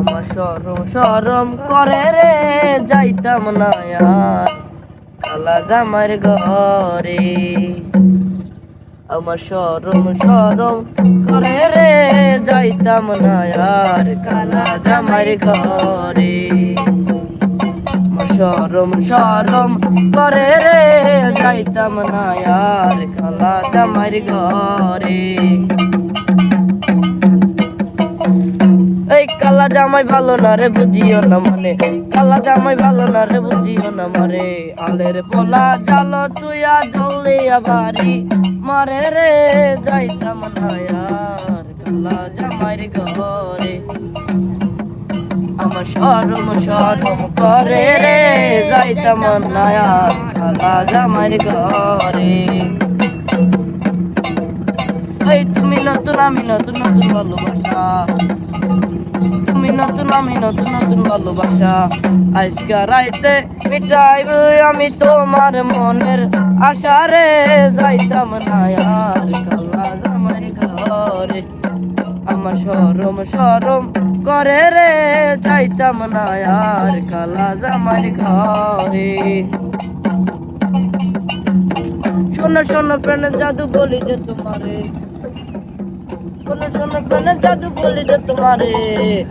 আমার সরম সরম করে রে যাইতাম না আর কালা জামাইর ঘরে। আমার সরম সরম করে রে যাইতাম না আর কালা জামাইর ঘরে। সরম সরম করে রে যাইতাম না আর কালা জামাইর ঘরে। এই কালা জামাই ভালো না রে বুঝিও না মানে, কালা জামাই ভালো না রে বুঝিও না মারে। আলের পোলা জাল তুইয়া জ্বলিয়া বাড়ি মারে রে যাইতাম না আর কালা জামাইর ঘরে। আমার সরম সরম করে রে যাইতাম না আর কালা জামাইর ঘরে। এই তুমি নতুন আমি নতুন নতুন ভালোবাসা, তুমি নতুন আমি নতুন নতুন ভালোবাসা। আজকে রাইতে মিটাইব আমি তোমার মনের আশা রে যাইতাম না আর কালা জামাইর ঘরে। আমার সরম সরম করে রে যাইতাম না আর কালা জামাইর ঘরে। শোনো শোনো প্রাণের জাদু বলি যে তোমারে, শোনো শোনো প্রাণের জাদু বলি যে তোমারে।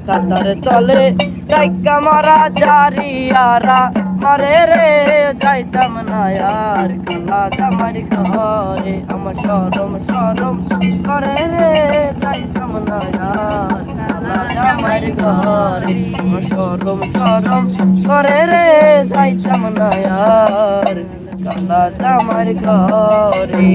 কাতারে চলে টাইকা মারা জারিয়ারা মারে রে যাইতাম না আর কালা জামাইর ঘরে। আমার সরম সরম করে রে যাইতাম না আর কালা জামাইর ঘরে। আমার সরম সরম করে রে যাইতাম না আর কালা জামাইর ঘরে।